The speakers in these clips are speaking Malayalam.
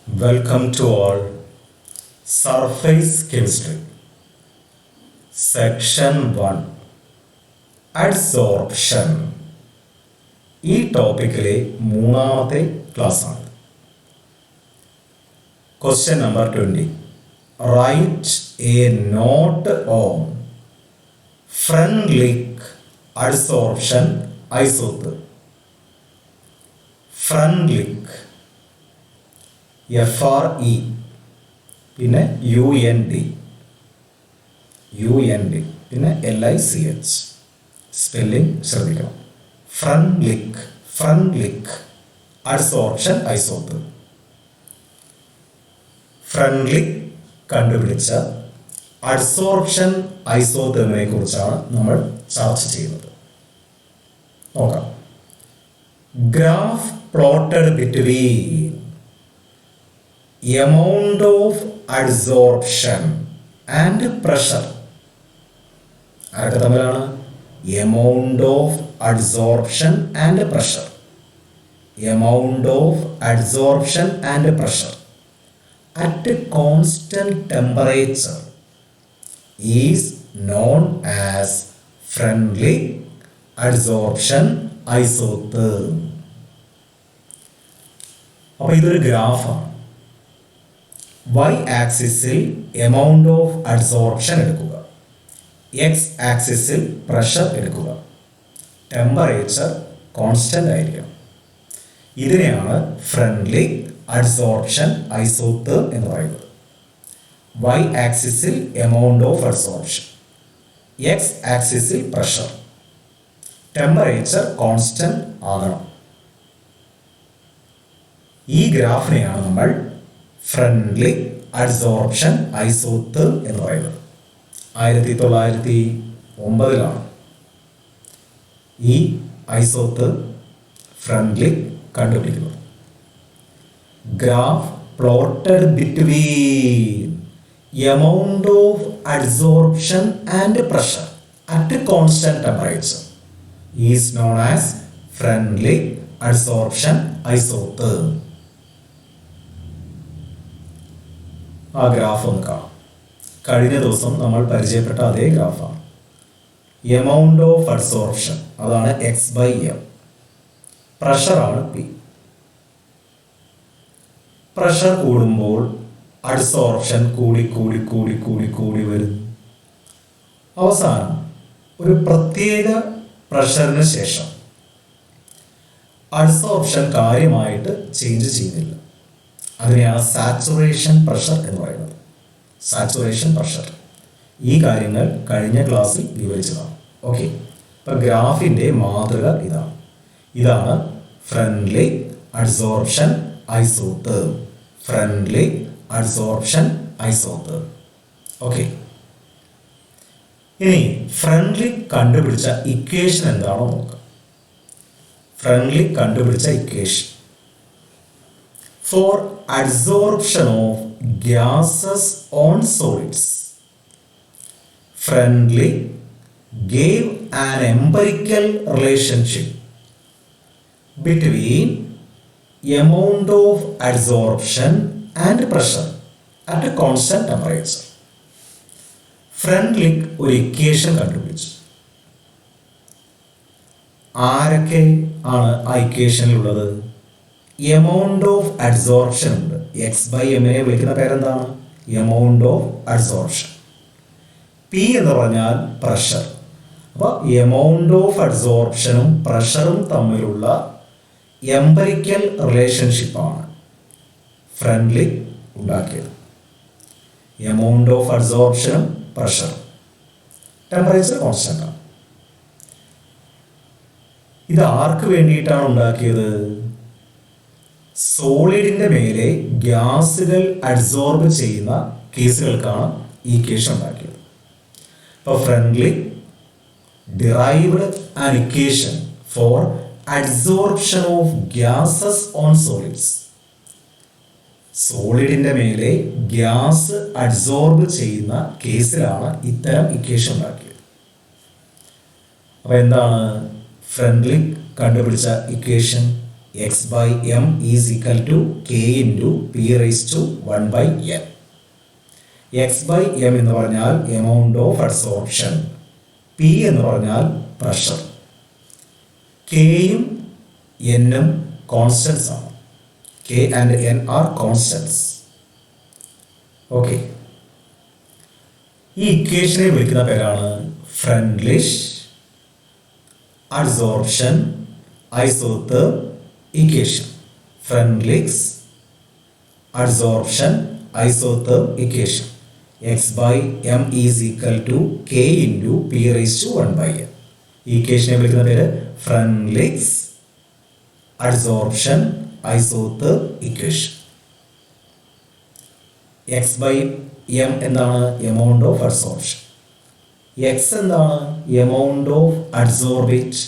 Welcome to all. Surface Chemistry. Section 1. Adsorption. ഈ ടോപ്പിക്കിലെ മൂന്നാമത്തെ ക്ലാസ് ആണ്. Question number 20. Write a note on Freundlich adsorption isotope. Freundlich FRE പിന്നെ UND പിന്നെ LICH സ്പെല്ലിംഗ് ശ്രദ്ധിക്കണം. ഫ്രണ്ട്ലിക് അഡ്സോർപ്ഷൻ ഐസോട്ടോപ്പ്. ഫ്രണ്ട്ലിക് കണ്ടുപിടിച്ച അഡ്സോർപ്ഷൻ ഐസോട്ടോപ്പിനെ കുറിച്ചാണ് നമ്മൾ ചർച്ച ചെയ്യുന്നത്. നോക്കാം. Graph plotted between amount of adsorption and pressure. ആരൊക്കെ തമ്മിലാണ്? amount of adsorption and pressure. amount of adsorption and pressure at constant temperature is known as Freundlich adsorption isotope. അപ്പോൾ ഇതൊരു ഗ്രാഫാണ്. Y ആക്സിസിൽ എമൗണ്ട് ഓഫ് അഡ്സോർപ്ഷൻ എടുക്കുക, എക്സ് ആക്സിസിൽ പ്രഷർ എടുക്കുക, ടെമ്പറേച്ചർ കോൺസ്റ്റന്റ് ആയിരിക്കണം. ഇതിനെയാണ് ഫ്രണ്ട്ലിക് അഡ്സോർപ്ഷൻ ഐസോട്ടോപ്പ് എന്ന് പറയുന്നത്. Y ആക്സിസിൽ എമൗണ്ട് ഓഫ് അഡ്സോർപ്ഷൻ, എക്സ് ആക്സിസിൽ പ്രഷർ, ടെമ്പറേച്ചർ കോൺസ്റ്റന്റ് ആകണം. ഈ ഗ്രാഫിനെയാണ് നമ്മൾ ഫ്രണ്ട്ലിക് അഡ്സോർപ്ഷൻ ഐസോട്ടോപ്പ് എന്ന് പറയുന്നത്. 1909 ഈ ഐസോട്ടോപ്പ് ഫ്രണ്ട്ലിക് കണ്ടുപിടിക്കുന്നത്. Graph plotted between amount of adsorption and pressure at constant temperature is known as Freundlich adsorption isotope. ആ ഗ്രാഫ് ഒന്ന് കാണാം. കഴിഞ്ഞ ദിവസം നമ്മൾ പരിചയപ്പെട്ട അതേ ഗ്രാഫാണ്. എമൗണ്ട് ഓഫ് അഡ്സോർപ്ഷൻ അതാണ് x/m, പ്രഷറാണ് P. പ്രഷർ കൂടുമ്പോൾ അഡ്സോർപ്ഷൻ കൂടി വരും. അവസാനം ഒരു പ്രത്യേക പ്രഷറിന് ശേഷം അഡ്സോർപ്ഷൻ കാര്യമായിട്ട് ചേഞ്ച് ചെയ്യുന്നില്ല. അതിനെയാണ് സാച്ചുറേഷൻ പ്രഷർ എന്ന് പറയുന്നത്. Saturation pressure. ഈ കാര്യങ്ങൾ കഴിഞ്ഞ ക്ലാസ്സിൽ വിവരിച്ചതാണ്. ഓക്കെ, ഇപ്പം ഗ്രാഫിൻ്റെ മാതൃക ഇതാണ് Freundlich adsorption isotope. Freundlich adsorption isotope. Okay, ഇനി ഫ്രണ്ട്ലിക് കണ്ടുപിടിച്ച ഇക്വേഷൻ എന്താണോ നോക്കാം. ഫ്രണ്ട്ലിക് കണ്ടുപിടിച്ച equation for adsorption of gases on solids. Freundlich gave an empirical relationship between amount of adsorption and pressure at a constant temperature. Freundlich ഒരു ഇക്വേഷൻ കണ്ടുപിടിച്ചു. ആരൊക്കെ ആണ് ആ ഇക്വേഷനിലുള്ളത്? എമൗണ്ട് ഓഫ് അഡ്സോർപ്ഷൻ ഉണ്ട്. x/m വിളിക്കുന്ന പേരെന്താണ്? Amount of adsorption. P എന്ന് പറഞ്ഞാൽ പ്രഷർ. അപ്പോൾ എമൗണ്ട് ഓഫ് അഡ്സോർപ്ഷനും പ്രഷറും തമ്മിലുള്ള എംപരിക്കൽ റിലേഷൻഷിപ്പാണ് ഫ്രണ്ട്ലിക് ഉണ്ടാക്കിയത്. എമൗണ്ട് ഓഫ് അഡ്സോർപ്ഷനും പ്രഷറും, ടെമ്പറേച്ചർ കോൺസ്റ്റന്റ് ആണ്. ഇത് ആർക്ക് വേണ്ടിയിട്ടാണ് ഉണ്ടാക്കിയത്? സോളിഡിന്റെ മേലെ ഗ്യാസുകൾ അഡ്സോർബ് ചെയ്യുന്ന കേസുകൾക്കാണ് ഈ ഇക്വേഷൻ ഉണ്ടാക്കിയത്. ഇപ്പോൾ Freundlich derived an equation for adsorption of gases on solids. സോളിഡിന്റെ മേലെ ഗ്യാസ് അഡ്സോർബ് ചെയ്യുന്ന കേസിലാണ് ഇത്തരം ഇക്വേഷൻ ഉണ്ടാക്കിയത്. അപ്പോൾ എന്താണ് ഫ്രണ്ട്ലിക് കണ്ടുപിടിച്ച equation? X by M is equal to K into P raise to 1 by n. X by m എന്ന് പറഞ്ഞാൽ എമൗണ്ട് ഓഫ് അഡ്സോർപ്ഷൻ, പി എന്ന് പറഞ്ഞാൽ പ്രഷർ. കെയും എന്നും കോൺസ്റ്റൻസ് ആണ്. K and N are constants. Okay, ഈ ഇക്വേഷനെ വിളിക്കുന്ന പേരാണ് Freundlich adsorption isotherm equation. Freundlich adsorption isotherm equation. X by M is equal to K into P raise to 1 by N. ഈ ഇക്വേഷനെ വിളിക്കുന്ന പേര് Freundlich adsorption isotherm equation. X by M എന്താണ്? Amount of adsorption. എക്സ് എന്താണ്? Amount of adsorbate.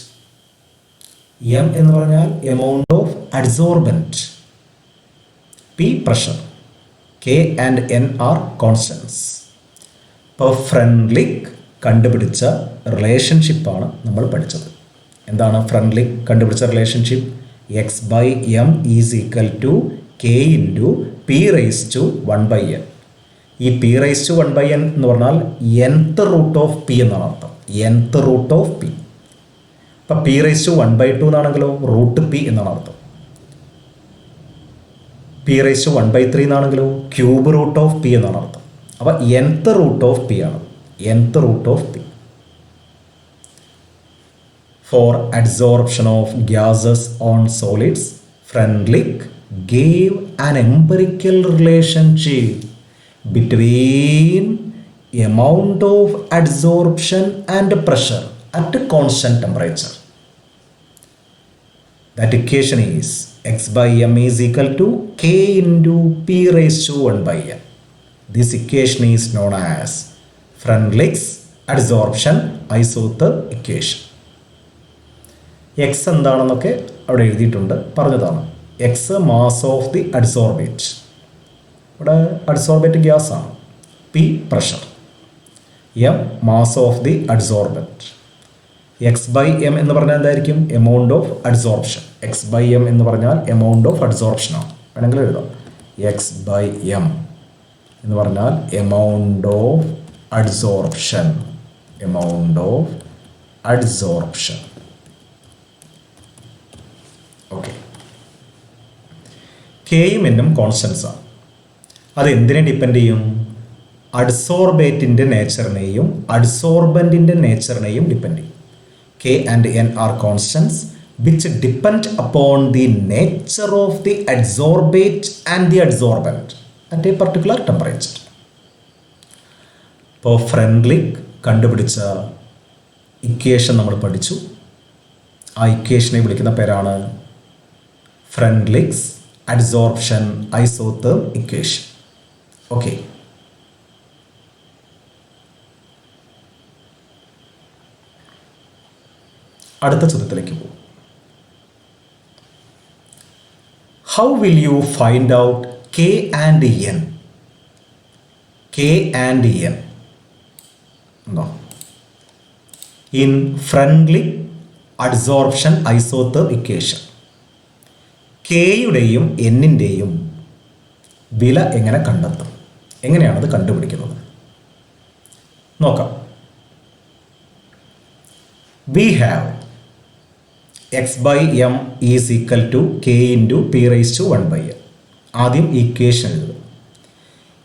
എം എന്ന് പറഞ്ഞാൽ amount of adsorbent. P pressure. K and N are constants. ഇപ്പോൾ ഫ്രണ്ട്ലിക് കണ്ടുപിടിച്ച റിലേഷൻഷിപ്പാണ് നമ്മൾ പഠിച്ചത്. എന്താണ് ഫ്രണ്ട്ലിക് കണ്ടുപിടിച്ച റിലേഷൻഷിപ്പ്? X by M is equal to K into P raise to 1 by N. ഈ P raise to 1 by N എന്ന് പറഞ്ഞാൽ nth റൂട്ട് ഓഫ് പി എന്നാണ് അർത്ഥം. nth root of P. അപ്പം പി റൈസ് ടു 1 ബൈ 2 എന്നാണെങ്കിലോ റൂട്ട് പി എന്നാണ് അർത്ഥം. പി റൈസ് ടു 1 ബൈ 3 എന്നാണെങ്കിലോ ക്യൂബ് റൂട്ട് ഓഫ് പി എന്നാണ് അർത്ഥം. അപ്പോൾ nth റൂട്ട് ഓഫ് പി ആണ്. nth root of p. For adsorption of gases on solids, Freundlich gave an empirical relationship between amount of adsorption and pressure at constant temperature. That equation is x by m is equal to k into p raised to 1 by n. This equation is known as Freundlich's adsorption isotherm equation. X എന്താണെന്നൊക്കെ അവിടെ എഴുതിയിട്ടുണ്ട്, പറഞ്ഞതാണ്. X mass of the adsorbate. ഇവിടെ അഡ്സോർബേറ്റ് ഗ്യാസ് ആണ്. P pressure. M mass of the adsorbent. X by m എന്ന് പറഞ്ഞാൽ എന്തായിരിക്കും? Amount of adsorption. X by m എന്ന് പറഞ്ഞാൽ എമൗണ്ട് ഓഫ് അഡ്സോർപ്ഷൻ ആണ്. വേണമെങ്കിൽ എഴുതാം. എക്സ് ബൈ എം എന്ന് പറഞ്ഞാൽ amount of adsorption. Amount of adsorption. Okay, കെയും എന്നും കോൺസ്റ്റൻസ് ആണ്. അത് എന്തിനെ ഡിപ്പെൻഡ് ചെയ്യും? അഡ്സോർബേറ്റിൻ്റെ നേച്ചറിനെയും അഡ്സോർബൻറ്റിൻ്റെ നേച്ചറിനെയും ഡിപ്പെൻഡ് ചെയ്യും. K and N are constants which depend upon the nature of the adsorbate and the adsorbent at a particular temperature. ഇപ്പോൾ ഫ്രെൻഡ്ലിക് കണ്ടുപിടിച്ച ഇക്വേഷൻ നമ്മൾ പഠിച്ചു. ആ ഇക്വേഷനെ വിളിക്കുന്ന പേരാണ് Freundlich's adsorption isotherm equation. Okay, അടുത്ത ചോദ്യത്തിലേക്ക് പോകും. How will you find out K and N? K and N. No. In Freundlich adsorption isotherm equation, കെയുടെയും എന്നിൻ്റെയും വില എങ്ങനെ കണ്ടെത്തും? എങ്ങനെയാണത് കണ്ടുപിടിക്കുന്നത്? നോക്കാം. We have x by M is equal to K into P raise to 1 by n. ആദ്യം ഇക്വേഷൻ എഴുതുക.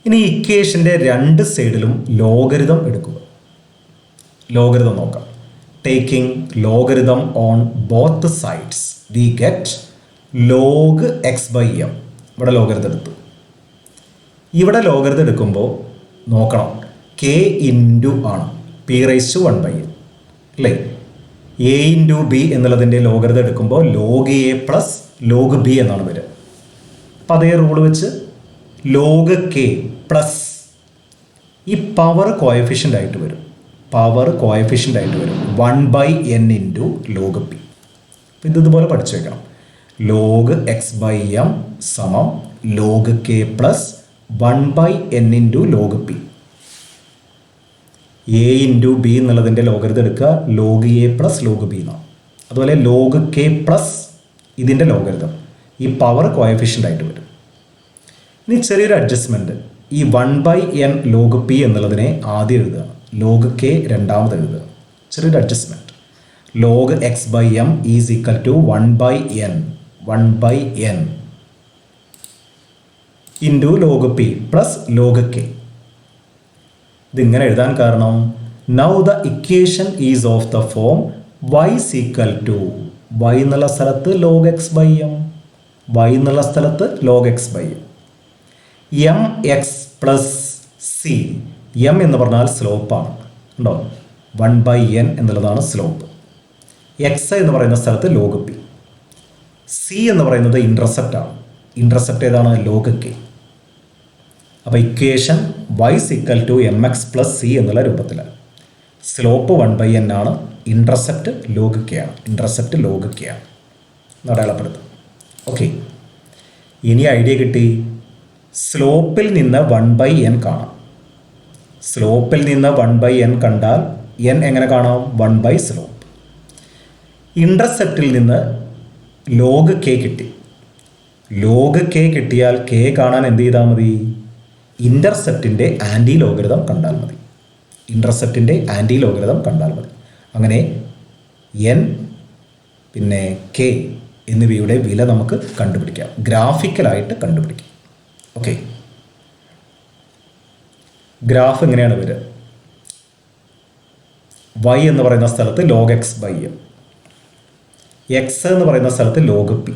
ഇനി ഇക്വേഷൻ്റെ രണ്ട് സൈഡിലും ലോഗരിതം എടുക്കുക. ലോഗരിതം നോക്കാം. Taking logarithm on both sides we get log x by m. ഇവിടെ ലോഗരിതം എടുത്തു. ഇവിടെ ലോഗരിതം എടുക്കുമ്പോൾ നോക്കണം, കെ ഇൻറ്റു ആണ് p raise to 1 by n അല്ലേ. എ ഇൻറ്റു ബി എന്നുള്ളതിൻ്റെ ലോഗരിതം എടുക്കുമ്പോൾ log a plus log b എന്നാണ് വരിക. അപ്പം അതേ റൂൾ വെച്ച് ലോഗ് കെ പ്ലസ് ഈ പവർ കോയഫിഷ്യൻ്റ് ആയിട്ട് വരും. പവർ കോയഫിഷ്യൻ്റ് ആയിട്ട് വരും 1 by n into log p. അപ്പം ഇതുപോലെ പഠിച്ചു വയ്ക്കണം. ലോഗ് എക്സ് ബൈ എം സമം log k plus 1 by n into log p. A into b എന്നുള്ളതിൻ്റെ ലോഗരിതം എടുക്കുക log a plus log b എന്നാണ്. അതുപോലെ ലോഗ് കെ പ്ലസ് ഇതിൻ്റെ ലോഗരിതം ഈ പവർ കോയഫിഷ്യൻ്റ് ആയിട്ട് വരും. ഇനി ചെറിയൊരു അഡ്ജസ്റ്റ്മെൻറ്റ്, ഈ 1/n log p എന്നുള്ളതിനെ ആദ്യം എഴുതുക, log k രണ്ടാമത് എഴുതുക. ചെറിയൊരു adjustment. log x/m is equal to 1/n into log p plus log k. ഇതിങ്ങനെ എഴുതാൻ കാരണം now the equation is of the form y equal to y എന്നുള്ള സ്ഥലത്ത് log x/m, y എന്നുള്ള സ്ഥലത്ത് log x/m, mx plus c. m എന്ന് പറഞ്ഞാൽ സ്ലോപ്പാണ് ഉണ്ടോ, 1/n എന്നുള്ളതാണ് സ്ലോപ്പ്. x എന്ന് പറയുന്ന സ്ഥലത്ത് log p, c എന്ന് പറയുന്നത് ഇൻ്റർസെപ്റ്റ് ആണ്. ഇൻ്റർസെപ്റ്റ് ഏതാണ്? log k. അപ്പോൾ equation y equal to mx plus c എന്നുള്ള രൂപത്തിലാണ്. സ്ലോപ്പ് 1/n ആണ്, ഇൻ്റർസെപ്റ്റ് log k ആണ്. ഇൻ്റർസെപ്റ്റ് log k ആണ് അടയാളപ്പെടുത്തും. ഓക്കെ, ഇനി ഐഡിയ കിട്ടി. സ്ലോപ്പിൽ നിന്ന് 1/n കാണാം. സ്ലോപ്പിൽ നിന്ന് 1/n കണ്ടാൽ n എങ്ങനെ കാണാം? 1 സ്ലോപ്പ്. ഇൻ്റർസെപ്റ്റിൽ നിന്ന് log k കിട്ടി. log k കിട്ടിയാൽ k കാണാൻ എന്ത് ചെയ്താൽ മതി? ഇൻ്റർസെപ്റ്റിൻ്റെ ആൻറ്റി ലോഗരിതം കണ്ടാൽ മതി. ഇൻ്റർസെപ്റ്റിൻ്റെ ആൻറ്റി ലോഗരിതം കണ്ടാൽ മതി. അങ്ങനെ n പിന്നെ k എന്നിവയുടെ വില നമുക്ക് കണ്ടുപിടിക്കാം, ഗ്രാഫിക്കലായിട്ട് കണ്ടുപിടിക്കാം. ഓക്കെ, ഗ്രാഫ് എങ്ങനെയാണ് വരിക? y എന്ന് പറയുന്ന സ്ഥലത്ത് log x/m, x എന്ന് പറയുന്ന സ്ഥലത്ത് log p.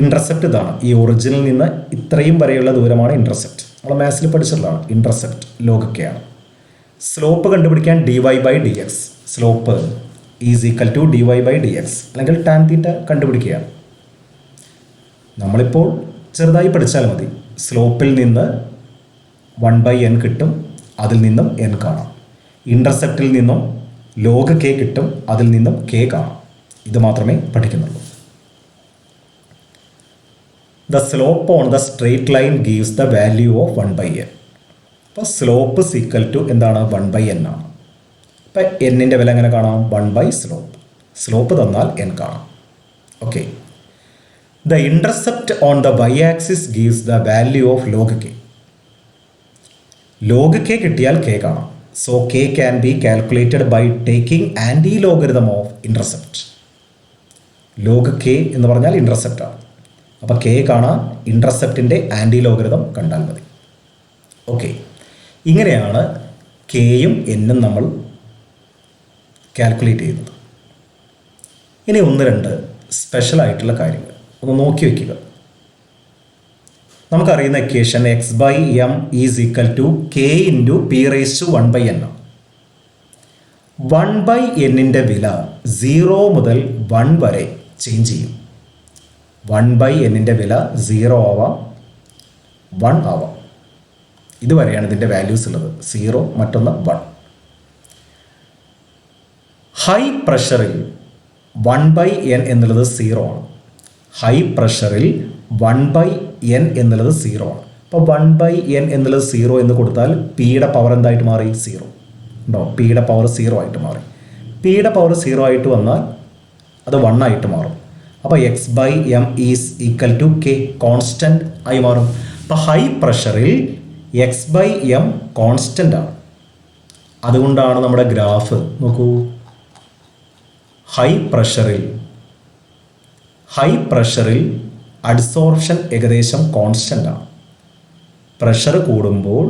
ഇൻ്റർസെപ്റ്റ് ഇതാണ്. ഈ ഒറിജിനിൽ നിന്ന് ഇത്രയും വരെയുള്ള ദൂരമാണ് ഇൻ്റർസെപ്റ്റ്. നമ്മൾ മാത്സിൽ പഠിച്ചിട്ടുള്ളതാണ്. ഇൻ്റർസെപ്റ്റ് log k ആണ്. സ്ലോപ്പ് കണ്ടുപിടിക്കാൻ dy/dx, slope is equal to dy/dx അല്ലെങ്കിൽ ടാൻ തീറ്റ കണ്ടുപിടിക്കുകയാണ്. നമ്മളിപ്പോൾ ചെറുതായി പഠിച്ചാൽ മതി. സ്ലോപ്പിൽ നിന്ന് 1/n കിട്ടും, അതിൽ നിന്നും n കാണാം. ഇൻ്റർസെപ്റ്റിൽ നിന്നും log k കിട്ടും, അതിൽ നിന്നും k കാണാം. ഇത് മാത്രമേ പഠിക്കുന്നുള്ളൂ. The slope on the straight line gives the value of 1/n. അപ്പോൾ സ്ലോപ്പ് ഈക്വൽ ടു എന്താണ്? 1/n ആണ്. അപ്പോൾ എന്നിൻ്റെ വില എങ്ങനെ കാണാം? 1 സ്ലോപ്പ്. സ്ലോപ്പ് തന്നാൽ n കാണാം. Okay, the intercept on the y-axis gives the value of log k. log k കിട്ടിയാൽ k കാണാം. So k can be calculated by taking anti-logarithm of intercept. log k എന്ന് പറഞ്ഞാൽ ഇൻ്റർസെപ്റ്റ് ആണ്. അപ്പോൾ k കാണാൻ ഇൻ്റർസെപ്റ്റിൻ്റെ ആൻറ്റി ലോഗരിതം കണ്ടാൽ മതി. ഓക്കെ, ഇങ്ങനെയാണ് kയും n-ഉം നമ്മൾ കാൽക്കുലേറ്റ് ചെയ്യുന്നത്. ഇനി 1-2 സ്പെഷ്യലായിട്ടുള്ള കാര്യങ്ങൾ ഒന്ന് നോക്കി വയ്ക്കുക. നമുക്കറിയുന്ന equation x/m is equal to k into p⁻1/n ആണ്. 1/n-ൻ്റെ വില 0 മുതൽ 1 വരെ ചേഞ്ച് ചെയ്യും. 1/n-ൻ്റെ വില 0 ആവാം, 1 ആവാം. ഇതുവരെയാണ് ഇതിൻ്റെ വാല്യൂസ് ഉള്ളത്. 0, മറ്റൊന്ന് 1. ഹൈ പ്രഷറിൽ 1/n എന്നുള്ളത് 0 ആണ്. ഹൈ പ്രഷറിൽ 1/n എന്നുള്ളത് 0 ആണ്. അപ്പോൾ 1/n എന്നുള്ളത് 0 എന്ന് കൊടുത്താൽ പിയുടെ പവർ എന്തായിട്ട് മാറി? 0 ഉണ്ടോ? പിയുടെ പവർ 0 ആയിട്ട് മാറി. പിയുടെ പവർ 0 ആയിട്ട് വന്നാൽ അത് 1 ആയിട്ട് മാറും. അപ്പോൾ x/m is equal to k, constant ആയി മാറും. അപ്പോൾ ഹൈ പ്രഷറിൽ x/m കോൺസ്റ്റൻ്റ് ആണ്. അതുകൊണ്ടാണ് നമ്മുടെ ഗ്രാഫ് നോക്കൂ, ഹൈ പ്രഷറിൽ അഡ്സോർപ്ഷൻ ഏകദേശം കോൺസ്റ്റൻ്റ് ആണ്. പ്രഷർ കൂടുമ്പോൾ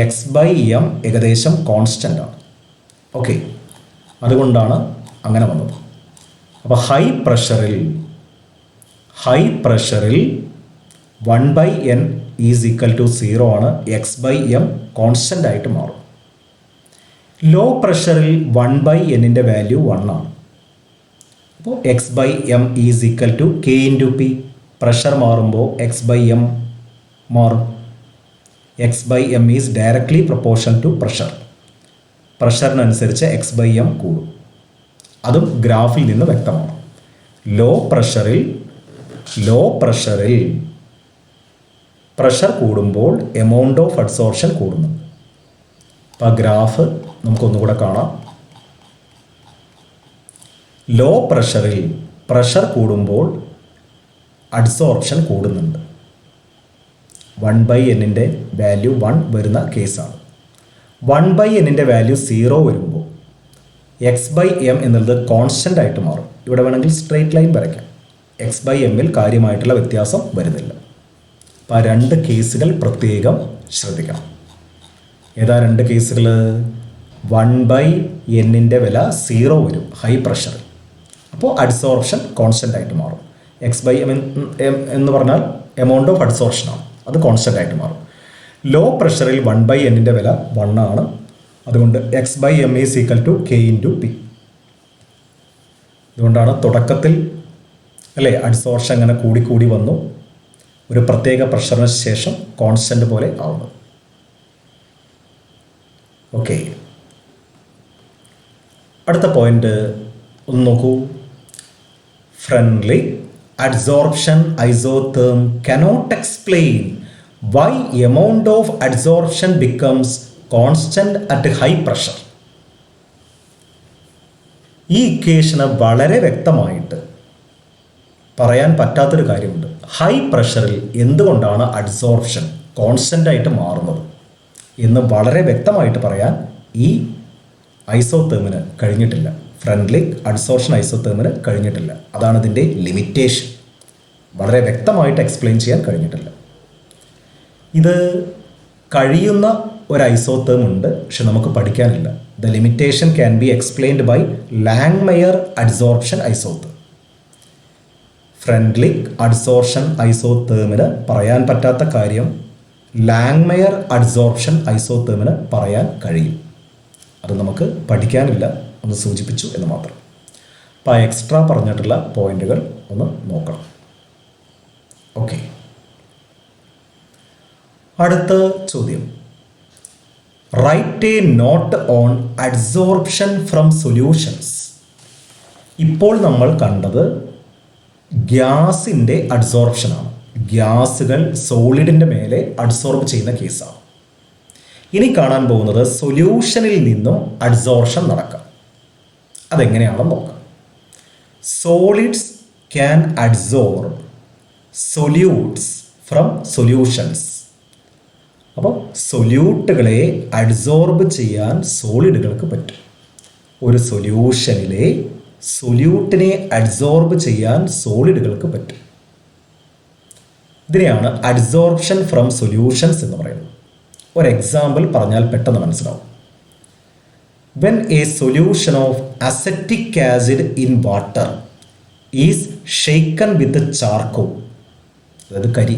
x/m ഏകദേശം കോൺസ്റ്റൻ്റ് ആണ്. ഓക്കെ, അതുകൊണ്ടാണ് അങ്ങനെ വന്നത്. അപ്പോൾ ഹൈ പ്രഷറിൽ 1/n ഈസ് ഈക്വൽ ടു 0 ആണ്. x/m കോൺസ്റ്റൻ്റ് ആയിട്ട് മാറും. ലോ പ്രഷറിൽ 1/n-ൻ്റെ വാല്യൂ 1 ആണ്. അപ്പോൾ x/m is equal to k into p. Pressure മാറുമ്പോൾ x/m മാറും. x/m is directly proportion to pressure. പ്രഷറിനനുസരിച്ച് x/m കൂടും. അതും ഗ്രാഫിൽ നിന്ന് വ്യക്തമാണ്. ലോ പ്രഷറിൽ പ്രഷർ കൂടുമ്പോൾ എമൗണ്ട് ഓഫ് അഡ്സോർപ്ഷൻ കൂടുന്നു. അപ്പോൾ ആ ഗ്രാഫ് നമുക്കൊന്നുകൂടെ കാണാം. ലോ പ്രഷറിൽ പ്രഷർ കൂടുമ്പോൾ അഡ്സോർപ്ഷൻ കൂടുന്നുണ്ട്. 1/n വാല്യൂ 1 വരുന്ന കേസാണ്. 1/n വാല്യൂ 0 വരുമ്പോൾ x/m എന്നുള്ളത് കോൺസ്റ്റൻ്റ് ആയിട്ട് മാറും. ഇവിടെ വേണമെങ്കിൽ സ്ട്രെയിറ്റ് ലൈൻ വരയ്ക്കാം. x/mൽ കാര്യമായിട്ടുള്ള വ്യത്യാസം വരുന്നില്ല. അപ്പോൾ ആ രണ്ട് കേസുകൾ പ്രത്യേകം ശ്രദ്ധിക്കണം. ഏതാ രണ്ട് കേസുകൾ? 1/n വില 0 വരും ഹൈ പ്രഷറിൽ, അപ്പോൾ അഡ്സോർപ്ഷൻ കോൺസ്റ്റൻ്റ് ആയിട്ട് മാറും. x/m എന്ന് പറഞ്ഞാൽ എമൗണ്ട് ഓഫ് അഡ്സോർപ്ഷനാണ്, അത് കോൺസ്റ്റൻ്റ് ആയിട്ട് മാറും. ലോ പ്രഷറിൽ 1/n വില 1 ആണ്. അതുകൊണ്ട് x/m is equal to k into p. അതുകൊണ്ടാണ് തുടക്കത്തിൽ അല്ലേ അഡ്സോർപ്ഷൻ അങ്ങനെ കൂടിക്കൂടി വന്നു, ഒരു പ്രത്യേക പ്രഷറിന് ശേഷം കോൺസ്റ്റൻ്റ് പോലെ ആവുന്നത്. ഓക്കെ, അടുത്ത പോയിന്റ് ഒന്ന് നോക്കൂ. Friendly adsorption isotherm cannot explain why amount of adsorption becomes constant at high pressure. ഈ ഇക്വേഷന് വളരെ വ്യക്തമായിട്ട് പറയാൻ പറ്റാത്തൊരു കാര്യമുണ്ട്. ഹൈ പ്രഷറിൽ എന്തുകൊണ്ടാണ് അഡ്സോർപ്ഷൻ കോൺസ്റ്റൻ്റ് ആയിട്ട് മാറുന്നത് എന്ന് വളരെ വ്യക്തമായിട്ട് പറയാൻ ഈ ഐസോതേമിന് കഴിഞ്ഞിട്ടില്ല. ഫ്രണ്ട്ലി അഡ്സോർപ്ഷൻ ഐസോതേമിന് കഴിഞ്ഞിട്ടില്ല. അതാണ് ഇതിൻ്റെ ലിമിറ്റേഷൻ. വളരെ വ്യക്തമായിട്ട് എക്സ്പ്ലെയിൻ ചെയ്യാൻ കഴിഞ്ഞിട്ടില്ല. ഇത് കഴിയുന്ന ഒരു ഐസോതേം ഉണ്ട്, പക്ഷെ നമുക്ക് പഠിക്കാനില്ല. The limitation can be explained by Langmuir adsorption isotherm. Freundlich adsorption ഐസോതേമിന് പറയാൻ പറ്റാത്ത കാര്യം ലാങ്മെയർ അഡ്സോർപ്ഷൻ ഐസോതേമിന് പറയാൻ കഴിയും. അത് നമുക്ക് പഠിക്കാനില്ല, ഒന്ന് സൂചിപ്പിച്ചു എന്ന് മാത്രം. അപ്പോൾ ആ എക്സ്ട്രാ പറഞ്ഞിട്ടുള്ള പോയിന്റുകൾ ഒന്ന് നോക്കണം. ഓക്കെ, അടുത്ത ചോദ്യം. Write a note on adsorption from solutions. ഇപ്പോൾ നമ്മൾ കണ്ടത് ഗ്യാസിൻ്റെ അഡ്സോർപ്ഷനാണ്. ഗ്യാസുകൾ സോളിഡിൻ്റെ മേലെ അഡ്സോർബ് ചെയ്യുന്ന കേസാണ്. ഇനി കാണാൻ പോകുന്നത് സൊല്യൂഷനിൽ നിന്നും അഡ്സോർപ്ഷൻ നടക്കാം. അതെങ്ങനെയാണെന്ന് നോക്കാം. Solids can adsorb solutes from solutions. അപ്പോൾ സൊല്യൂട്ടുകളെ അഡ്സോർബ് ചെയ്യാൻ സോളിഡുകൾക്ക് പറ്റും. ഒരു സൊല്യൂഷനിലെ സൊല്യൂട്ടിനെ അഡ്സോർബ് ചെയ്യാൻ സോളിഡുകൾക്ക് പറ്റും. ഇതിനെയാണ് അഡ്സോർപ്ഷൻ ഫ്രം സൊല്യൂഷൻസ് എന്ന് പറയുന്നത്. ഒരു എക്സാമ്പിൾ പറഞ്ഞാൽ പെട്ടെന്ന് മനസ്സിലാവും. When a solution of acetic acid in water is shaken with charcoal, അതായത് കരി,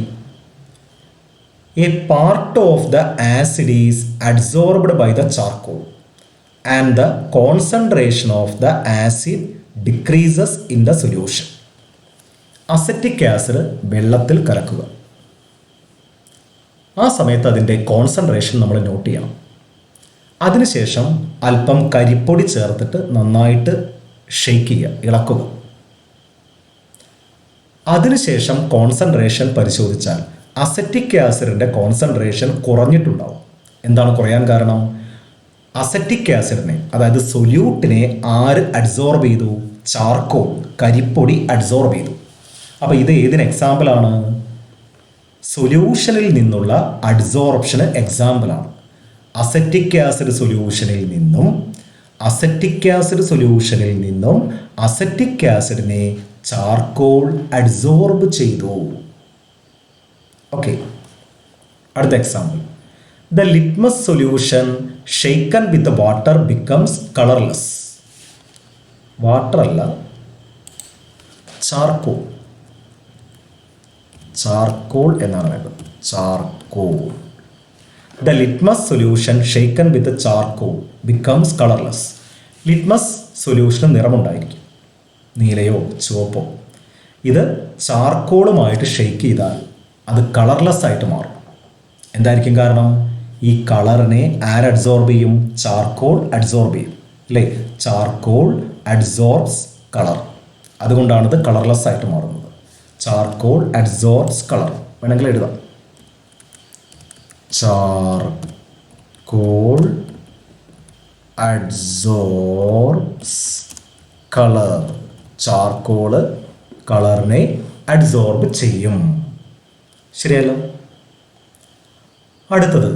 a part of the acid is adsorbed by the charcoal and the concentration of the acid decreases in the solution. Acetic acid വെള്ളത്തിൽ കലക്കുക. ആ സമയത്ത് അതിൻ്റെ കോൺസെൻട്രേഷൻ നമ്മൾ നോട്ട് ചെയ്യണം. അതിനുശേഷം അല്പം കരിപ്പൊടി ചേർത്തിട്ട് നന്നായിട്ട് ഷെയ്ക്ക് ചെയ്യുക, ഇളക്കുക. അതിനുശേഷം കോൺസെൻട്രേഷൻ പരിശോധിച്ചാൽ അസറ്റിക് ആസിഡിൻ്റെ കോൺസെൻട്രേഷൻ കുറഞ്ഞിട്ടുണ്ടാവും. എന്താണ് കുറയാൻ കാരണം? അസറ്റിക് ആസിഡിനെ, അതായത് സൊല്യൂട്ടിനെ ആര് അഡ്സോർബ് ചെയ്തു? ചാർക്കോൾ, കരിപ്പൊടി അഡ്സോർബ് ചെയ്തു. അപ്പോൾ ഇത് ഏതിന് എക്സാമ്പിളാണ്? സൊല്യൂഷനിൽ നിന്നുള്ള അഡ്സോർപ്ഷന് എക്സാമ്പിളാണ്. അസറ്റിക് ആസിഡ് സൊല്യൂഷനിൽ നിന്നും അസറ്റിക് ആസിഡിനെ ചാർക്കോൾ അഡ്സോർബ് ചെയ്തു. ഓക്കെ, അടുത്ത example. The litmus solution shaken with water becomes colourless. Water അല്ല, ചാർക്കോൾ. ചാർക്കോൾ എന്നാണ് വേണ്ടത്. Charcoal. The litmus solution shaken with charcoal becomes colorless. Litmus സൊല്യൂഷന് നിറമുണ്ടായിരിക്കും, നീലയോ ചുവപ്പോ. ഇത് ചാർക്കോളുമായിട്ട് ഷെയ്ക്ക് ചെയ്താൽ അത് കളർലെസ് ആയിട്ട് മാറും. എന്തായിരിക്കും കാരണം? ഈ കളറിനെ ആര് അഡ്സോർബ് ചെയ്യും? ചാർക്കോൾ അഡ്സോർബ് ചെയ്യും, അല്ലേ? Charcoal adsorbs colour. അതുകൊണ്ടാണിത് കളർലെസ് ആയിട്ട് മാറുന്നത്. Charcoal adsorbs colour. വേണമെങ്കിൽ എഴുതാം. Charcoal adsorbs colour. ചാർക്കോള് കളറിനെ അഡ്സോർബ് ചെയ്യും. ശരിയല്ലോ. അടുത്തത്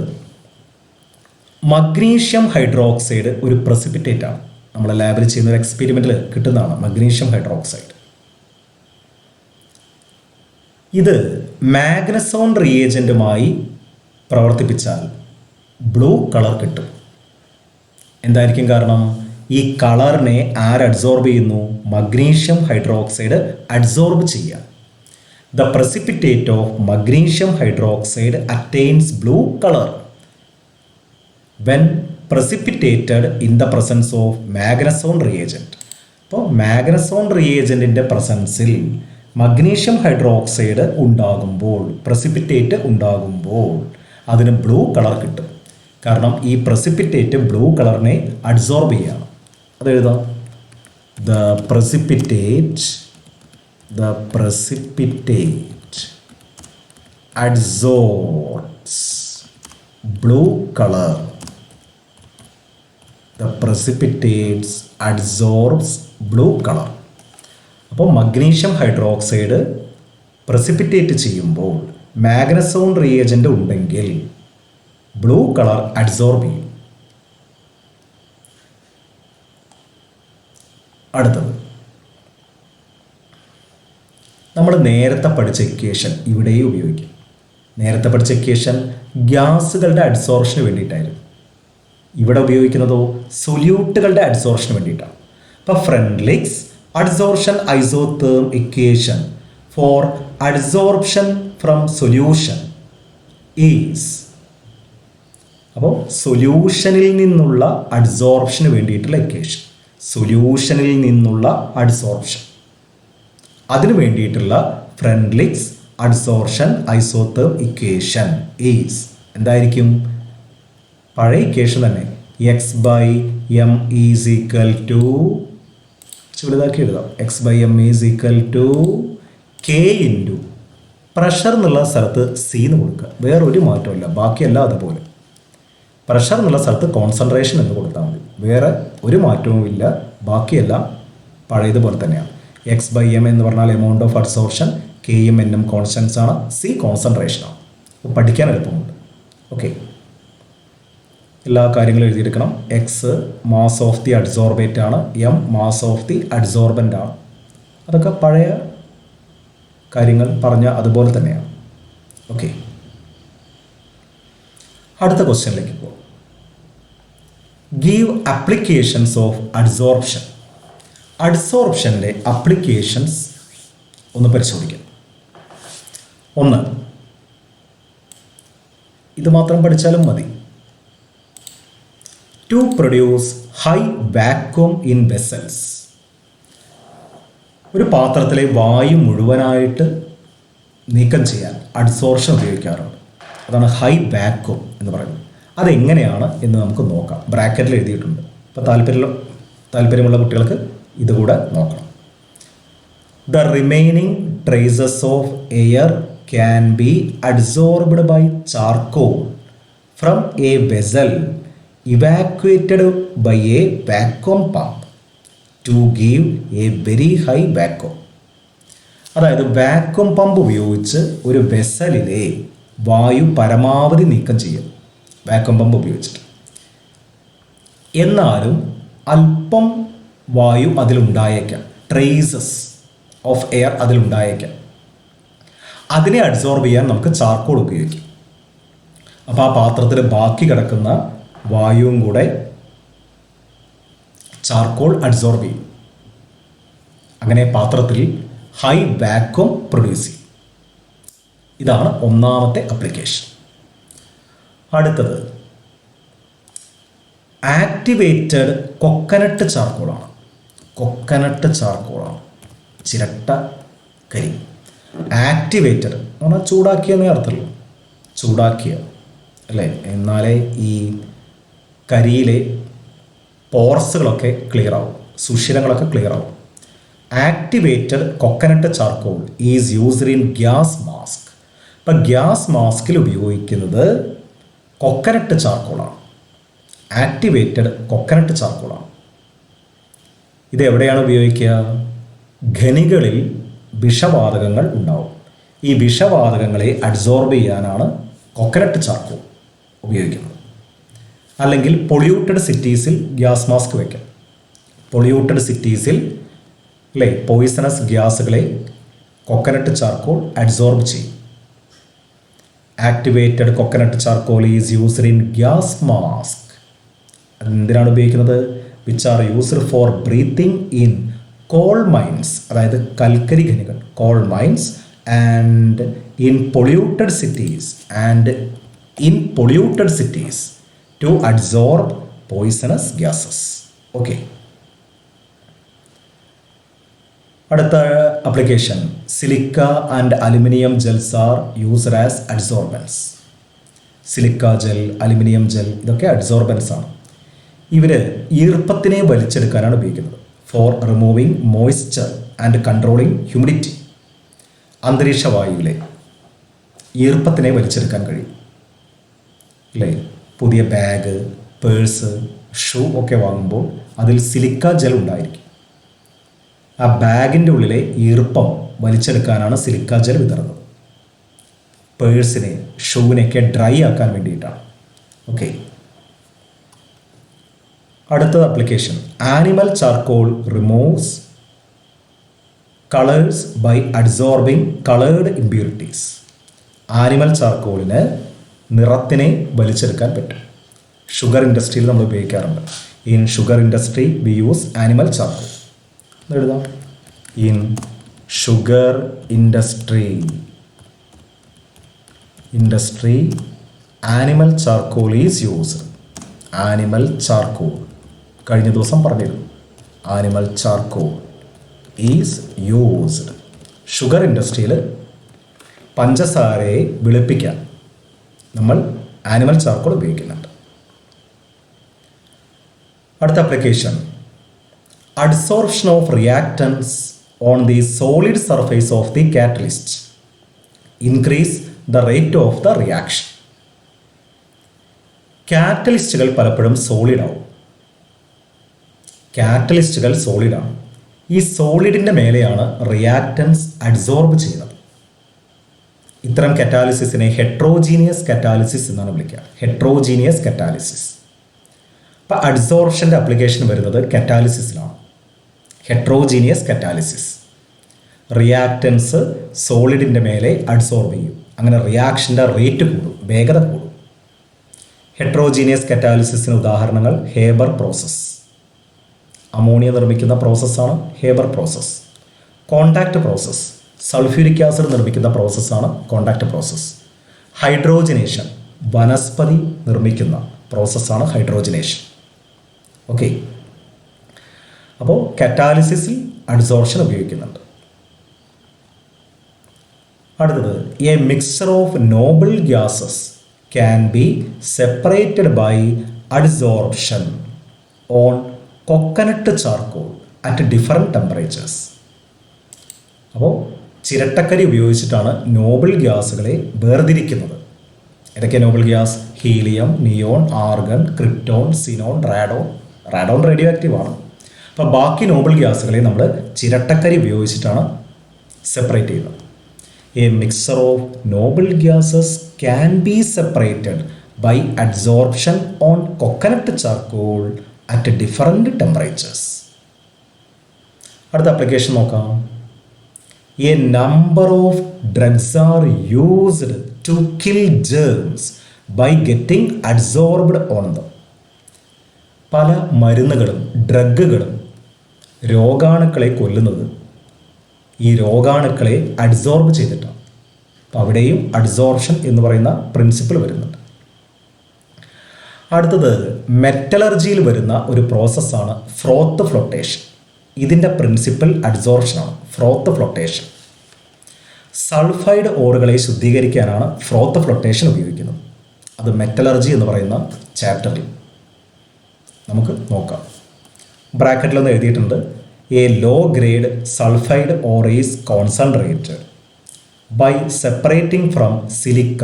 മഗ്നീഷ്യം ഹൈഡ്രോക്സൈഡ് ഒരു പ്രസിപ്പിറ്റേറ്റ് ആണ്. നമ്മൾ ലാബിൽ ചെയ്യുന്ന ഒരു എക്സ്പെരിമെൻറ്റിൽ കിട്ടുന്നതാണ് മഗ്നീഷ്യം ഹൈഡ്രോക്സൈഡ്. ഇത് മാഗ്നസോൺ റിയേജൻറ്റുമായി പ്രവർത്തിപ്പിച്ചാൽ ബ്ലൂ കളർ കിട്ടും. എന്തായിരിക്കും കാരണം? ഈ കളറിനെ അഡ്സോർബ് ചെയ്യുന്നു? മഗ്നീഷ്യം ഹൈഡ്രോക്സൈഡ് അഡ്സോർബ് ചെയ്യുക. The precipitate of magnesium hydroxide attains blue colour when precipitated in the presence of magneson reagent. അപ്പോൾ മാഗ്നസോൺ റിയേജൻറ്റിൻ്റെ പ്രസൻസിൽ മഗ്നീഷ്യം ഹൈഡ്രോക്സൈഡ് ഉണ്ടാകുമ്പോൾ, പ്രസിപ്പിറ്റേറ്റ് ഉണ്ടാകുമ്പോൾ അതിന് ബ്ലൂ കളർ കിട്ടും. കാരണം ഈ പ്രസിപ്പിറ്റേറ്റ് ബ്ലൂ കളറിനെ അഡ്സോർബ് ചെയ്യുകയാണ്. അതെഴുതാം. The precipitate adsorbs blue color. The precipitates adsorbs blue color. അപ്പോൾ മഗ്നീഷ്യം ഹൈഡ്രോക്സൈഡ് പ്രസിപ്പിറ്റേറ്റ് ചെയ്യുമ്പോൾ മാഗ്നസോൺ റിയേജൻ്റ് ഉണ്ടെങ്കിൽ ബ്ലൂ കളർ അഡ്സോർബ് ചെയ്യും. അടുത്തത് നമ്മൾ നേരത്തെ പഠിച്ച ഇക്വേഷൻ ഇവിടെയും ഉപയോഗിക്കും. നേരത്തെ പഠിച്ച ഇക്വേഷൻ ഗ്യാസുകളുടെ അഡ്സോർഷന് വേണ്ടിയിട്ടായിരുന്നു. ഇവിടെ ഉപയോഗിക്കുന്നതോ സൊല്യൂട്ടുകളുടെ അഡ്സോർഷന് വേണ്ടിയിട്ടാണ്. അപ്പോൾ Freundlich's adsorption isotherm equation for adsorption from solution is. അപ്പോൾ സൊല്യൂഷനിൽ നിന്നുള്ള അഡ്സോർപ്ഷന് വേണ്ടിയിട്ടുള്ള ഇക്വേഷൻ, സൊല്യൂഷനിൽ നിന്നുള്ള അഡ്സോർപ്ഷൻ, അതിനു വേണ്ടിയിട്ടുള്ള ഫ്രെൻഡ്ലിക്സ് അഡ്സോർഷൻ ഐസോതേം ഇക്വേഷൻ ഈസ് എന്തായിരിക്കും? പഴയ ഇക്വേഷൻ തന്നെ. x/m ഈസ് ഈക്വൽ ടു, ചെറുതാക്കി എഴുതാം, x/m is equal to k into pressure എന്നുള്ള സ്ഥലത്ത് സി എന്ന് കൊടുക്കുക. വേറൊരു മാറ്റമില്ല, ബാക്കിയെല്ലാം അതുപോലെ. പ്രഷർ എന്നുള്ള സ്ഥലത്ത് കോൺസെൻട്രേഷൻ എന്ന് കൊടുത്താൽ മതി. വേറെ ഒരു മാറ്റവും ഇല്ല, ബാക്കിയെല്ലാം പഴയതുപോലെ തന്നെയാണ്. x/m എന്ന് പറഞ്ഞാൽ എമൗണ്ട് ഓഫ് അഡ്സോർഷൻ, കെയും എന്നും കോൺസ്റ്റൻസ് ആണ്, സി കോൺസെൻട്രേഷനാണ്. അപ്പോൾ പഠിക്കാൻ എളുപ്പമുണ്ട്. ഓക്കെ, എല്ലാ കാര്യങ്ങളും എഴുതിയെടുക്കണം. X mass of the adsorbate ആണ്, m mass of the adsorbent ആണ്. അതൊക്കെ പഴയ കാര്യങ്ങൾ പറഞ്ഞ അതുപോലെ തന്നെയാണ്. ഓക്കെ, അടുത്ത ക്വസ്റ്റ്യനിലേക്ക് പോകും. Give applications of adsorption. അഡ്സോർപ്ഷൻ്റെ അപ്ലിക്കേഷൻസ് ഒന്ന് പരിശോധിക്കാം. ഒന്ന്, ഇത് മാത്രം പഠിച്ചാലും മതി. To produce high vacuum in vessels. ഒരു പാത്രത്തിലെ വായു മുഴുവനായിട്ട് നീക്കം ചെയ്യാൻ അഡ്സോർഷൻ ഉപയോഗിക്കാറുണ്ട്. അതാണ് ഹൈ വാക്വം എന്ന് പറയുന്നത്. അതെങ്ങനെയാണ് എന്ന് നമുക്ക് നോക്കാം. ബ്രാക്കറ്റിൽ എഴുതിയിട്ടുണ്ട്. അപ്പോൾ താല്പര്യമുള്ള കുട്ടികൾക്ക് ഇതുകൂടെ നോക്കണം. The remaining traces of air can be adsorbed by charcoal from a vessel evacuated by a vacuum pump to give a very high vacuum. അതായത് വാക്വം പമ്പ് ഉപയോഗിച്ച് ഒരു വെസലിലെ വായു പരമാവധി നീക്കം ചെയ്യും, വാക്വം പമ്പ് ഉപയോഗിച്ചിട്ട്. എന്നാലും അല്പം വായു അതിലുണ്ടായേക്കാം, ട്രേസസ് ഓഫ് എയർ അതിലുണ്ടായേക്കാം. അതിനെ അഡ്സോർബ് ചെയ്യാൻ നമുക്ക് ചാർക്കോൾ ഉപയോഗിക്കും. അപ്പോൾ ആ പാത്രത്തിൽ ബാക്കി കിടക്കുന്ന വായുവും കൂടെ ചാർക്കോൾ അഡ്സോർബ് ചെയ്യും. അങ്ങനെ പാത്രത്തിൽ ഹൈ വാക്വം പ്രൊഡ്യൂസ് ചെയ്യും. ഇതാണ് ഒന്നാമത്തെ അപ്ലിക്കേഷൻ. അടുത്തത് ആക്ടിവേറ്റഡ് കൊക്കനട്ട് ചാർക്കോളാണ്. കൊക്കനട്ട് ചാർക്കോളാണ്, ചിരട്ട കരി. ആക്ടിവേറ്റഡ് എന്ന് പറഞ്ഞാൽ ചൂടാക്കിയെന്നേ അർത്ഥമുള്ളൂ, ചൂടാക്കിയ അല്ലേ, എന്നാലേ ഈ കരിയിലെ പോർസുകളൊക്കെ ക്ലിയർ ആവും, സുഷിരങ്ങളൊക്കെ ക്ലിയർ ആവും. Activated coconut charcoal is used in gas mask. ഇപ്പം ഗ്യാസ് മാസ്കിൽ ഉപയോഗിക്കുന്നത് കൊക്കനട്ട് ചാർക്കോളാണ്, ആക്ടിവേറ്റഡ് കൊക്കനട്ട് ചാർക്കോളാണ്. ഇത് എവിടെയാണ് ഉപയോഗിക്കുക? ഖനികളിൽ വിഷവാതകങ്ങൾ ഉണ്ടാവും. ഈ വിഷവാതകങ്ങളെ അഡ്സോർബ് ചെയ്യാനാണ് കോക്കനട്ട് ചാർക്കോൾ ഉപയോഗിക്കുന്നത്. അല്ലെങ്കിൽ പൊള്യൂട്ടഡ് സിറ്റീസിൽ ഗ്യാസ് മാസ്ക് വയ്ക്കാം. പൊള്യൂട്ടഡ് സിറ്റീസിൽ അല്ലേ പോയിസണസ് ഗ്യാസുകളെ കോക്കനട്ട് ചാർക്കോൾ അഡ്സോർബ് ചെയ്യും. Activated coconut charcoal is used in gas mask. എന്തിനാണ് ഉപയോഗിക്കുന്നത്? Which are used for breathing in coal mines, അതായത് കൽക്കരി ഖനികൾ, coal mines, and in polluted cities to adsorb poisonous gases. Okay, അടുത്ത application silica and aluminium gels are used as adsorbents. Silica gel, aluminium gel ഇതൊക്കെ അഡ്സോർബൻസ് ആണ്. ഇവർ ഈർപ്പത്തിനെ വലിച്ചെടുക്കാനാണ് ഉപയോഗിക്കുന്നത്. For removing moisture and controlling humidity. അന്തരീക്ഷ വായുവിലെ ഈർപ്പത്തിനെ വലിച്ചെടുക്കാൻ കഴിയും അല്ലേ? പുതിയ ബാഗ്, പേഴ്സ്, ഷൂ ഒക്കെ വാങ്ങുമ്പോൾ അതിൽ സിലിക്ക ജെൽ ഉണ്ടായിരിക്കും. ആ ബാഗിൻ്റെ ഉള്ളിലെ ഈർപ്പം വലിച്ചെടുക്കാനാണ് സിലിക്ക ജെൽ വിതറുന്നത്. പേഴ്സിനെ, ഷൂവിനെയൊക്കെ ഡ്രൈ ആക്കാൻ വേണ്ടിയിട്ടാണ്. ഓക്കെ, അടുത്തത് application animal charcoal removes colours by adsorbing coloured impurities. Animal ചാർക്കോളിന് നിറത്തിനെ വലിച്ചെടുക്കാൻ പറ്റും. ഷുഗർ ഇൻഡസ്ട്രിയിൽ നമ്മൾ ഉപയോഗിക്കാറുണ്ട്. In sugar industry we use animal charcoal. എഴുതാം, in sugar industry animal charcoal is used. Animal charcoal കഴിഞ്ഞ ദിവസം പറഞ്ഞിരുന്നു. Animal charcoal is used. Sugar ഇൻഡസ്ട്രിയിൽ പഞ്ചസാരയെ വെളുപ്പിക്കാൻ നമ്മൾ ആനിമൽ ചാർക്കോൾ ഉപയോഗിക്കുന്നുണ്ട്. അടുത്ത application adsorption of reactants on the solid surface of the catalyst increase the rate of the reaction. കാറ്റലിസ്റ്റുകൾ പലപ്പോഴും സോളിഡാവും. കാറ്റലിസ്റ്റുകൾ സോളിഡാണ്. ഈ സോളിഡിൻ്റെ മേലെയാണ് റിയാക്റ്റൻസ് അഡ്സോർബ് ചെയ്യുന്നത്. ഇത്തരം കറ്റാലിസിസിനെ ഹെട്രോജീനിയസ് കറ്റാലിസിസ് എന്നാണ് വിളിക്കുക. Heterogeneous catalysis. അപ്പോൾ അഡ്സോർപ്ഷൻ്റെ അപ്ലിക്കേഷൻ വരുന്നത് കറ്റാലിസിസിലാണ്. Heterogeneous catalysis. റിയാക്റ്റൻസ് സോളിഡിൻ്റെ മേലെ അഡ്സോർബ് ചെയ്യും. അങ്ങനെ റിയാക്ഷൻ്റെ റേറ്റ് കൂടും, വേഗത കൂടും. ഹെട്രോജീനിയസ് കറ്റാലിസിസിന് ഉദാഹരണങ്ങൾ ഹേബർ പ്രോസസ്സ്. അമോണിയ നിർമ്മിക്കുന്ന പ്രോസസ്സാണ് Haber process. Contact process, sulphuric acid നിർമ്മിക്കുന്ന പ്രോസസ്സാണ് കോണ്ടാക്ട് പ്രോസസ്സ്. ഹൈഡ്രോജനേഷൻ, വനസ്പതി നിർമ്മിക്കുന്ന പ്രോസസ്സാണ് ഹൈഡ്രോജനേഷൻ. ഓക്കെ, അപ്പോൾ കറ്റാലിസിസിൽ അഡ്സോർപ്ഷൻ ഉപയോഗിക്കുന്നുണ്ട്. അടുത്തത് a mixture of noble gases can be separated by adsorption on coconut charcoal at different temperatures. അപ്പോൾ ചിരട്ടക്കരി ഉപയോഗിച്ചിട്ടാണ് നോബിൾ ഗ്യാസുകളെ വേർതിരിക്കുന്നത്. ഏതൊക്കെയാണ് noble gas? Helium, neon, argon, krypton, xenon, radon radioactive ആണ്. അപ്പോൾ ബാക്കി നോബിൾ ഗ്യാസുകളെ നമ്മൾ ചിരട്ടക്കരി ഉപയോഗിച്ചിട്ടാണ് സെപ്പറേറ്റ് ചെയ്യുന്നത്. A mixture of noble gases can be separated by adsorption on coconut charcoal at different temperatures. അടുത്ത ആപ്ലിക്കേഷൻ നോക്കാം. A number of drugs are used to kill germs by getting adsorbed on them. പല മരുന്നുകളും ഡ്രഗുകളും രോഗാണുക്കളെ കൊല്ലുന്നത് ഈ രോഗാണുക്കളെ അഡ്സോർബ് ചെയ്തിട്ടാണ്. അപ്പോൾ അവിടെയും അഡ്സോർപ്ഷൻ എന്ന് പറയുന്ന പ്രിൻസിപ്പിൾ വരുന്നുണ്ട്. അടുത്തത് മെറ്റലർജിയിൽ വരുന്ന ഒരു പ്രോസസ്സാണ് ഫ്രോത്ത് ഫ്ലോട്ടേഷൻ. ഇതിൻ്റെ പ്രിൻസിപ്പിൾ അഡ്സോർപ്ഷനാണ്, ഫ്രോത്ത് ഫ്ലോട്ടേഷൻ. സൾഫൈഡ് ഓറുകളെ ശുദ്ധീകരിക്കാനാണ് ഫ്രോത്ത് ഫ്ലോട്ടേഷൻ ഉപയോഗിക്കുന്നത്. അത് മെറ്റലർജി എന്ന് പറയുന്ന ചാപ്റ്ററിൽ നമുക്ക് നോക്കാം. ബ്രാക്കറ്റിലൊന്ന് എഴുതിയിട്ടുണ്ട്. A low grade sulphide ore is concentrated by separating from silica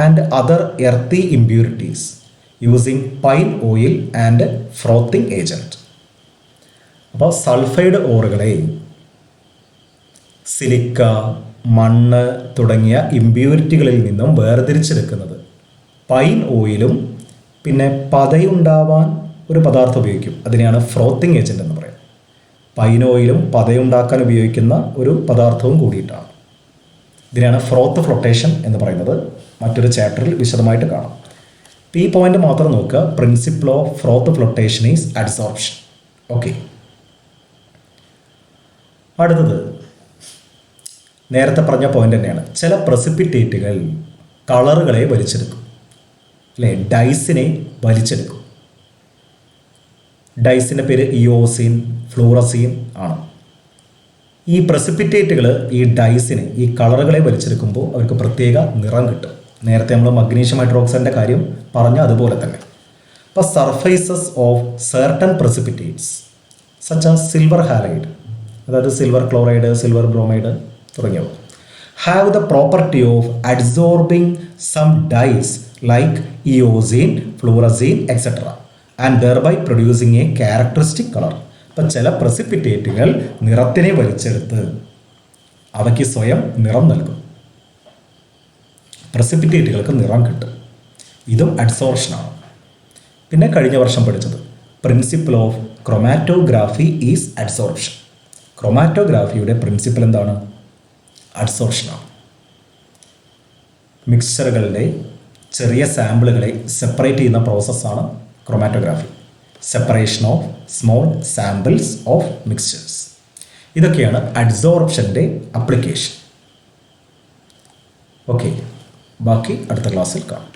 and other earthy impurities using pine oil and frothing agent. അപ്പോൾ സൾഫൈഡ് ഓറുകളെ സിലിക്ക, മണ്ണ് തുടങ്ങിയ ഇമ്പ്യൂരിറ്റികളിൽ നിന്നും വേർതിരിച്ചെടുക്കുന്നത് പൈൻ ഓയിലും പിന്നെ പതയുണ്ടാവാൻ ഒരു പദാർത്ഥം ഉപയോഗിക്കും, അതിനെയാണ് ഫ്രോത്തിങ് ഏജൻറ്റ് എന്ന് പറയുന്നത്. പൈൻ ഓയിലും പതയുണ്ടാക്കാൻ ഉപയോഗിക്കുന്ന ഒരു പദാർത്ഥവും കൂടിയിട്ടാണ്. ഇതിനാണ് ഫ്രോത്ത് ഫ്ലോട്ടേഷൻ എന്ന് പറയുന്നത്. മറ്റൊരു ചാപ്റ്ററിൽ വിശദമായിട്ട് കാണാം. ഈ പോയിന്റ് മാത്രം നോക്കുക. Principle of ഫ്രോത്ത് flotation is adsorption. Okay, അടുത്തത് നേരത്തെ പറഞ്ഞ പോയിന്റ് തന്നെയാണ്. ചില പ്രസിപ്പിറ്റേറ്റുകൾ കളറുകളെ വലിച്ചെടുക്കും, അല്ലേ? ഡൈസിനെ വലിച്ചെടുക്കും. ഡൈസിൻ്റെ പേര് ഇയോസിൻ, ഫ്ലൂറസീൻ ആണ്. ഈ പ്രസിപ്പിറ്റേറ്റുകൾ ഈ ഡൈസിനെ, ഈ കളറുകളെ വലിച്ചെടുക്കുമ്പോൾ അവർക്ക് പ്രത്യേക നിറം കിട്ടും. നേരത്തെ നമ്മൾ മഗ്നീഷ്യം ഹൈഡ്രോക്സൈഡിൻ്റെ കാര്യം പറഞ്ഞ അതുപോലെ തന്നെ. അപ്പോൾ surfaces of certain precipitates such as silver halide, അതായത് സിൽവർ ക്ലോറൈഡ്, സിൽവർ ബ്രോമൈഡ് തുടങ്ങിയവ, have the property of adsorbing some dyes like eosin, fluorescein etcetera and thereby producing a characteristic colour. അപ്പം ചില പ്രസിപ്പിറ്റേറ്റുകൾ നിറത്തിനെ വലിച്ചെടുത്ത് അവയ്ക്ക് സ്വയം നിറം നൽകും. പ്രസിപ്പിറ്റേറ്റുകൾക്ക് നിറം കിട്ടും. ഇതും അഡ്സോർഷനാണ്. പിന്നെ കഴിഞ്ഞ വർഷം പഠിച്ചത് principle of chromatography is adsorption. ക്രൊമാറ്റോഗ്രാഫിയുടെ പ്രിൻസിപ്പിൾ എന്താണ്? അഡ്സോർഷനാണ്. മിക്സ്ചറുകളുടെ ചെറിയ സാമ്പിളുകളെ സെപ്പറേറ്റ് ചെയ്യുന്ന പ്രോസസ്സാണ് chromatography. Separation of small samples of mixtures. ഇതൊക്കെയാണ് അഡ്സോർപ്ഷൻ്റെ അപ്ലിക്കേഷൻ. ഓക്കെ, ബാക്കി അടുത്ത ക്ലാസ്സിൽ കാണാം.